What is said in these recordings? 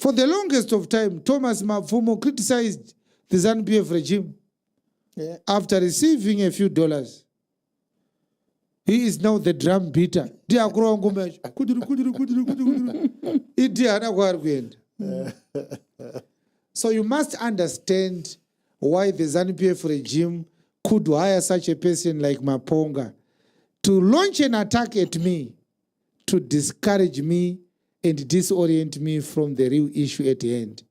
For the longest of time, Thomas Mapfumo criticized the ZANU-PF regime after receiving a few dollars. He is now the drum beater. So you must understand why the ZANU-PF regime could hire such a person like Maponga to launch an attack at me, to discourage me and disorient me from the real issue at hand.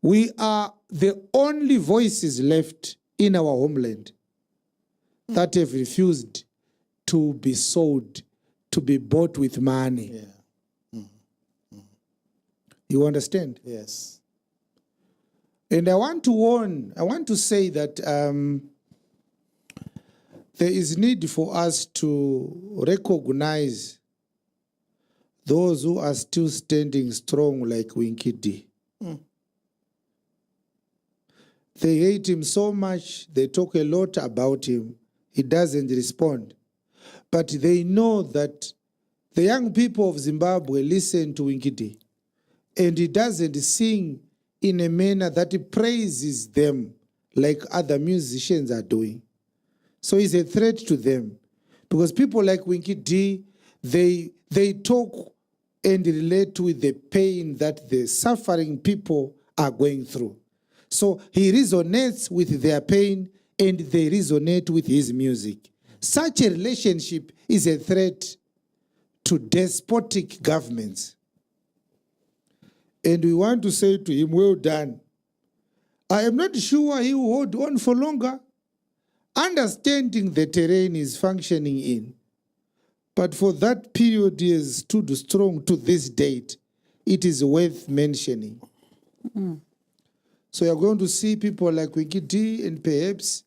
We are the only voices left in our homeland that have refused to be sold, to be bought with money. You understand? Yes. And I want to say that there is need for us to recognize those who are still standing strong like Winky D. They hate him so much, they talk a lot about him. He doesn't respond. But they know that the young people of Zimbabwe listen to Winky D. And he doesn't sing in a manner that praises them like other musicians are doing. So he's a threat to them. Because people like Winky D, they talk and relate with the pain that the suffering people are going through. So he resonates with their pain and they resonate with his music. Such a relationship is a threat to despotic governments. And we want to say to him, well done. I am not sure he will hold on for longer, understanding the terrain is functioning in. But for that period he has stood strong to this date, it is worth mentioning. So you're going to see people like Winky D and perhaps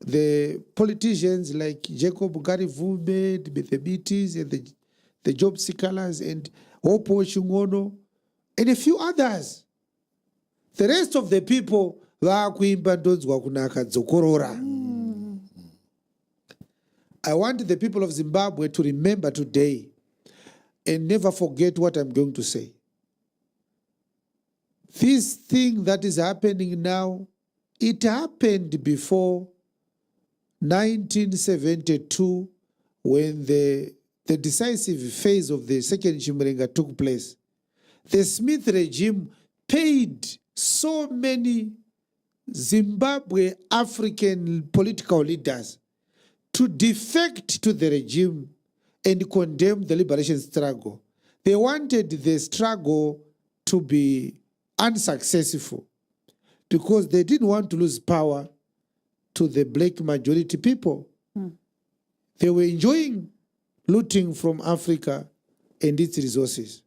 the politicians like Jacob Garivume, the BTs and the job seekers and Hopo Shungono and a few others. The rest of the people I want the people of Zimbabwe to remember today and never forget what I'm going to say. This thing that is happening now, it happened before 1972 when the decisive phase of the second Chiwenga took place. The Smith regime paid so many Zimbabwe African political leaders to defect to the regime and condemn the liberation struggle. They wanted the struggle to be unsuccessful because they didn't want to lose power to the black majority people. They were enjoying looting from Africa and its resources.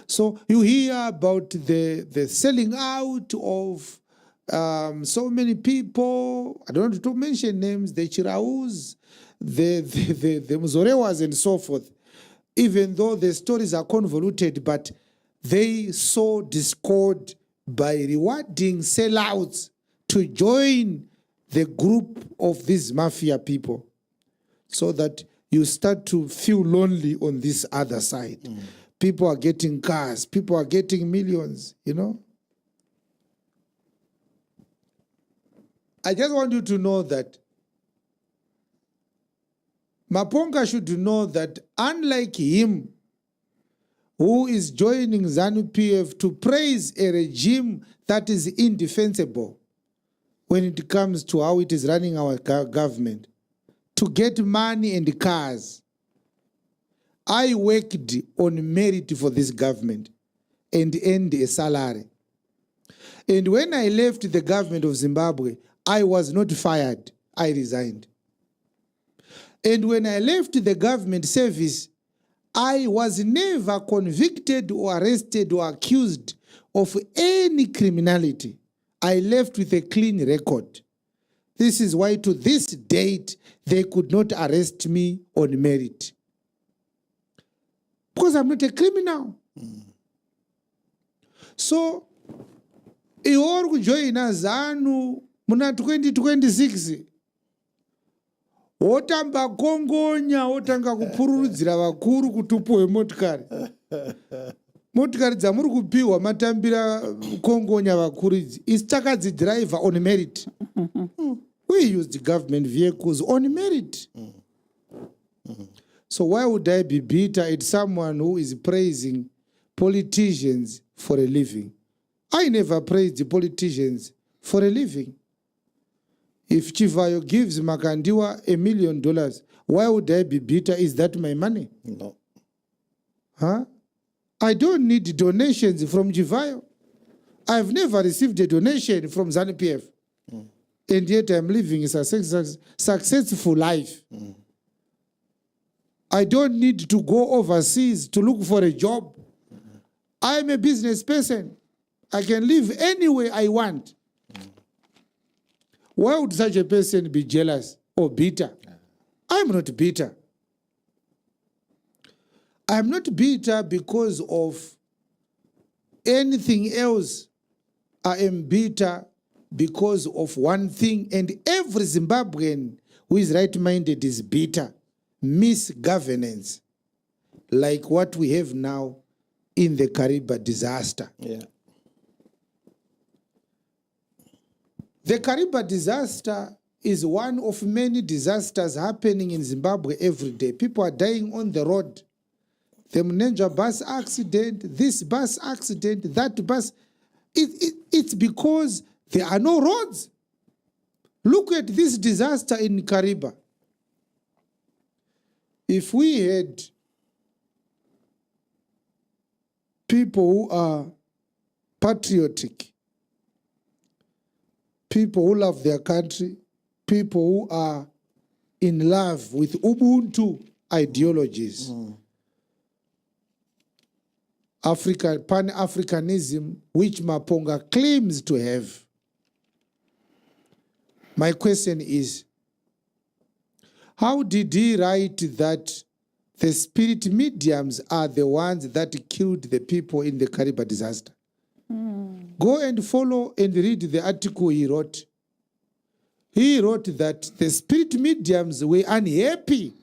So you hear about the selling out of so many people. I don't want to mention names, the Chiraus, the Muzorewas and so forth, even though the stories are convoluted, but they sow discord by rewarding sellouts to join the group of these mafia people so that you start to feel lonely on this other side. People are getting cars, people are getting millions, you know. I just want you to know that Maponga should know that unlike him, who is joining ZANU-PF to praise a regime that is indefensible when it comes to how it is running our government, to get money and cars. I worked on merit for this government and earned a salary. And when I left the government of Zimbabwe, I was not fired. I resigned. And when I left the government service, I was never convicted or arrested or accused of any criminality. I left with a clean record. This is why to this date, they could not arrest me on merit. Because I'm not a criminal. So, ior kujoina ZANU muna 2026 wotamba kongonya wotanga kupururudzira vakuru kutupuwe motikari motikari dzamuri kupiwa matambira kongonya vakuru idzi isi takadzidraivha on merit. We used government vehicles on merit. So why would I be bitter at someone who is praising politicians for a living? I never praised the politicians for a living. If Chivayo gives Makandiwa $1 million, why would I be bitter? Is that my money? No. Huh? I don't need donations from Chivayo. I've never received a donation from ZANU-PF. And yet I'm living a successful life. I don't need to go overseas to look for a job. I'm a business person. I can live anywhere I want. Why would such a person be jealous or bitter? I'm not bitter. I'm not bitter because of anything else. I am bitter because of one thing, and every Zimbabwean who is right-minded is bitter. Misgovernance, like what we have now in the Kariba disaster. Yeah. The Kariba disaster is one of many disasters happening in Zimbabwe every day. People are dying on the road. The Mnangagwa bus accident, this bus accident, that bus. It's because there are no roads. Look at this disaster in Kariba. If we had people who are patriotic, people who love their country, people who are in love with Ubuntu ideologies, Pan-Africanism, which Maponga claims to have. My question is, how did he write that the spirit mediums are the ones that killed the people in the Kariba disaster? Go and follow and read the article he wrote. He wrote that the spirit mediums were unhappy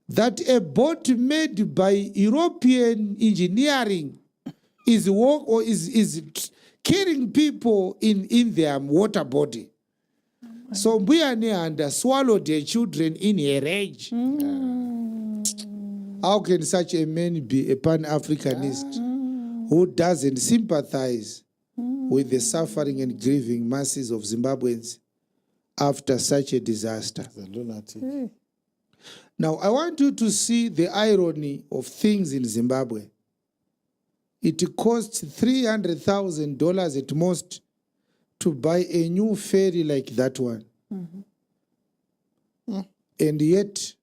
that a boat made by European engineering is carrying people in their water body. So Mbuyane swallowed their children in a rage. How can such a man be a Pan-Africanist who doesn't sympathize with the suffering and grieving masses of Zimbabweans after such a disaster? The lunatic. Now, I want you to see the irony of things in Zimbabwe. It costs $300,000 at most to buy a new ferry like that one. And yet,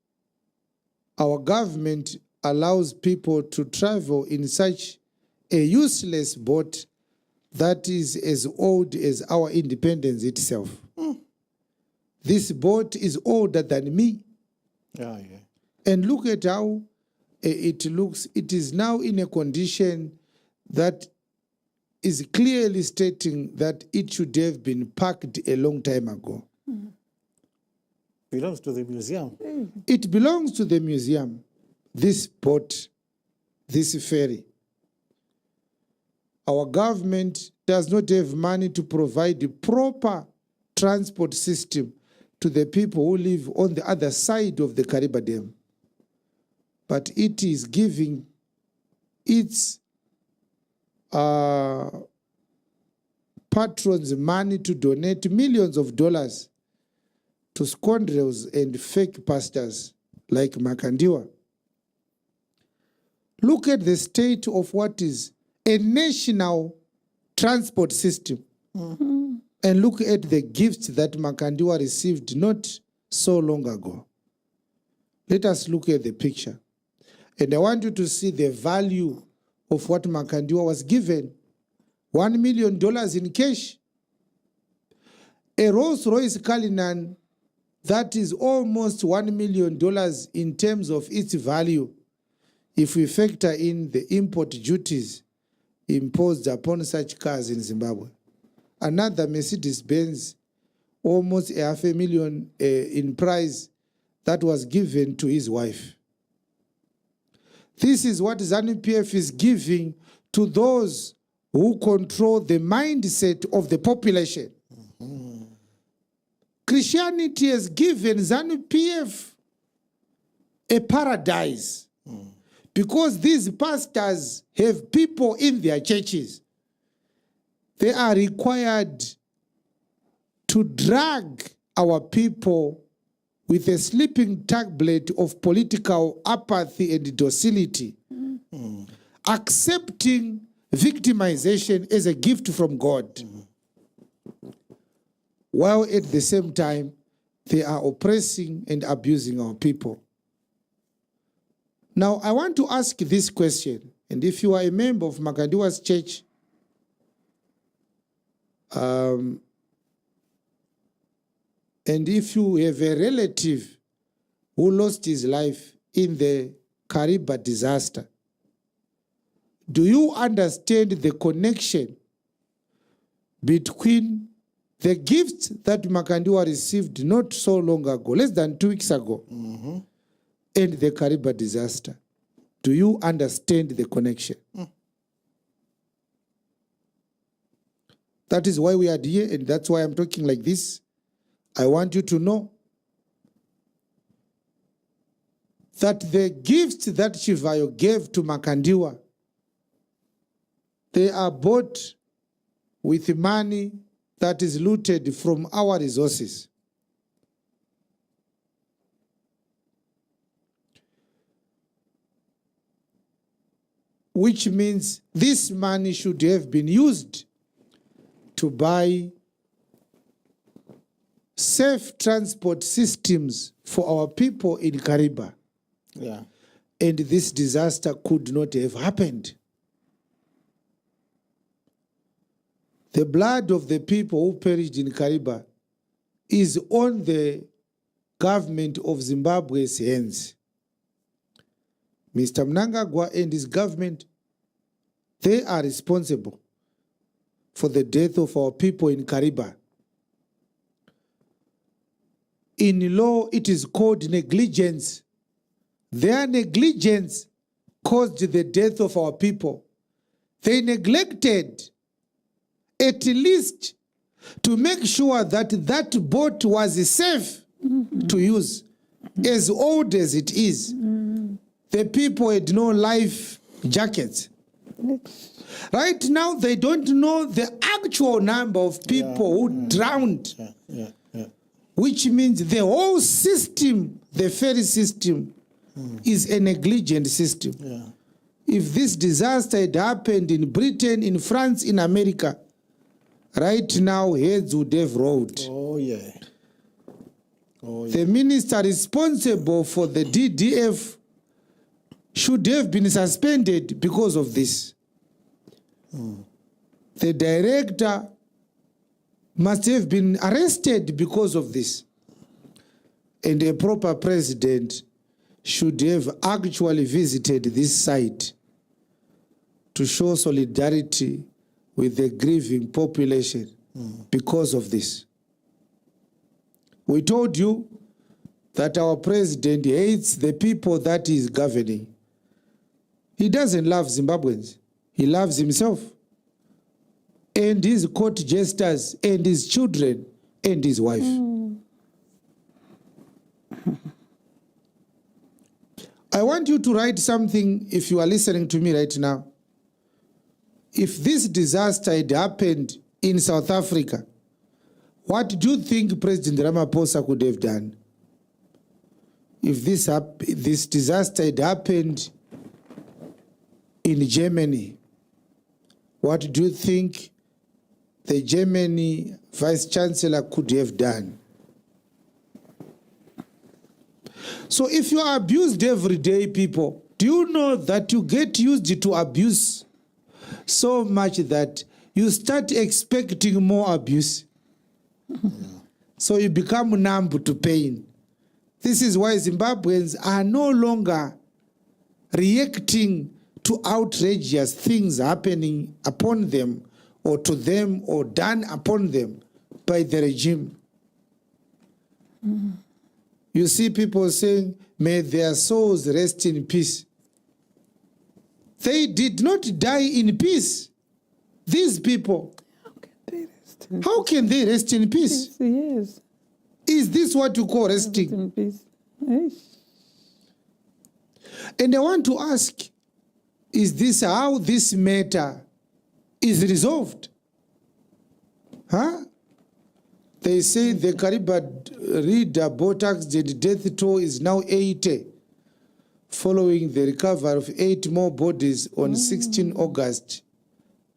our government allows people to travel in such a useless boat that is as old as our independence itself. This boat is older than me. Yeah, yeah. And look at how it looks. It is now in a condition that is clearly stating that it should have been parked a long time ago. Belongs to the museum. It belongs to the museum, this boat, this ferry. Our government does not have money to provide the proper transport system to the people who live on the other side of the Kariba Dam. But it is giving its patrons money to donate millions of dollars to scoundrels and fake pastors like Makandiwa. Look at the state of what is a national transport system. And look at the gifts that Makandiwa received not so long ago. Let us look at the picture. And I want you to see the value of what Makandiwa was given. $1 million in cash. A Rolls-Royce Cullinan that is almost $1 million in terms of its value if we factor in the import duties imposed upon such cars in Zimbabwe. Another Mercedes-Benz, almost $500,000 in price, that was given to his wife. This is what ZANU-PF is giving to those who control the mindset of the population. Christianity has given ZANU-PF a paradise because these pastors have people in their churches. They are required to drag our people with a sleeping tablet of political apathy and docility, accepting victimization as a gift from God, while at the same time they are oppressing and abusing our people. Now, I want to ask this question, and if you are a member of Mnangagwa's church, and if you have a relative who lost his life in the Kariba disaster, do you understand the connection between the gifts that Mnangagwa received not so long ago, less than 2 weeks ago, and the Kariba disaster? Do you understand the connection? That is why we are here, and that's why I'm talking like this. I want you to know that the gifts that Chivayo gave to Mnangagwa, they are bought with money that is looted from our resources. Which means this money should have been used to buy safe transport systems for our people in Kariba. Yeah. And this disaster could not have happened. The blood of the people who perished in Kariba is on the government of Zimbabwe's hands. Mr. Mnangagwa and his government, they are responsible for the death of our people in Kariba. In law, it is called negligence. Their negligence caused the death of our people. They neglected at least to make sure that that boat was safe to use, as old as it is. The people had no life jackets. Right now, they don't know the actual number of people who drowned, which means the whole system, the ferry system, is a negligent system. If this disaster had happened in Britain, in France, in America, right now heads would have rolled. Oh, yeah. Oh, yeah. The minister responsible for the DDF should have been suspended because of this. The director must have been arrested because of this. And a proper president should have actually visited this site to show solidarity with the grieving population because of this. We told you that our president hates the people that he is governing. He doesn't love Zimbabweans. He loves himself and his court jesters and his children and his wife. I want you to write something if you are listening to me right now. If this disaster had happened in South Africa, what do you think President Ramaphosa could have done? If this disaster had happened in Germany, what do you think the Germany Vice Chancellor could have done? So if you are abused every day, people, do you know that you get used to abuse so much that you start expecting more abuse? So you become numb to pain. This is why Zimbabweans are no longer reacting to outrageous things happening upon them or to them or done upon them by the regime. You see people saying, may their souls rest in peace. They did not die in peace. These people. How can they rest in peace? Yes. Is this what you call resting? In peace. Yes. And I want to ask, is this how this matter is resolved? Huh? They say the Kariba reader boat accident death toll is now 80, following the recovery of 8 more bodies on 16 August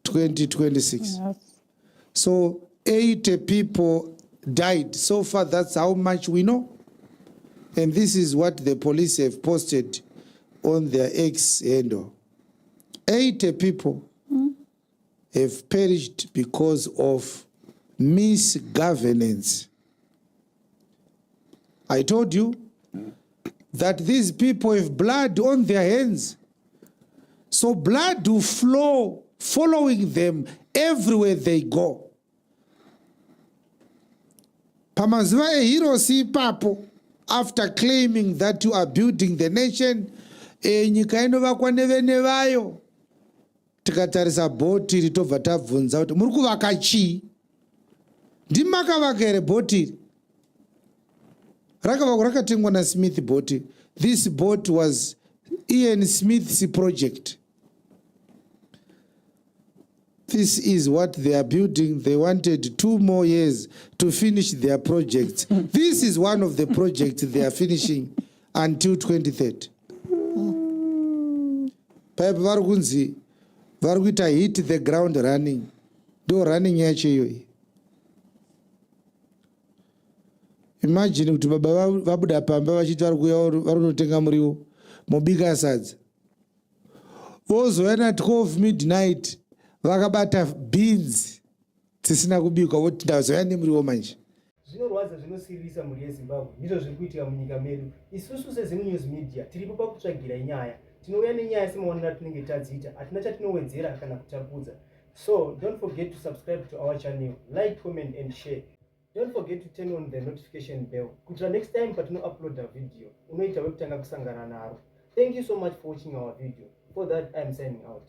2026. Yes. So 80 people died. So far, that's how much we know. And this is what the police have posted on their X handle. 80 people have perished because of misgovernance. I told you that these people have blood on their hands. So blood will flow following them everywhere they go. Pamazuva heroes papo, after claiming that you are building the nation, nyika inovakwa nevene vayo. Tikatarisa bhoti ritobva tabvunza kuti muri kuvaka chii? Ndimakavaka here bhoti iri? Rakavakwa rakatengwa naSmith bhoti. This boat was Ian Smith's project. This is what they are building. They wanted 2 more years to finish their projects. This is one of the projects they are finishing until 2030. Pipe varukunzi varikuita hit the ground running. Do running yacho iyoyi. Imagine kuti baba vabuda pamba vachiti varikunotenga muriwo mobika sadza. Vozouya na 12 midnight vakabata beans dzisina kubikwa voti ndazouya nemuriwo manje. Zvinorwadza zvinosirisa mhuri yeZimbabwe ndizvo zviri kuitika munyika medu. Isusu seZimu News Media tiripo pakutsvagira nyaya. Tinouya nenyaya semaonero atinenge tadziita, hatina chatinowedzera kana kutapudza. So don't forget to subscribe to our channel, like, comment and share. Don't forget to turn on the notification bell. Kuitira next time patino upload a video, unoita wekutanga kusangana naro. Thank you so much for watching our video. For that, I am signing out.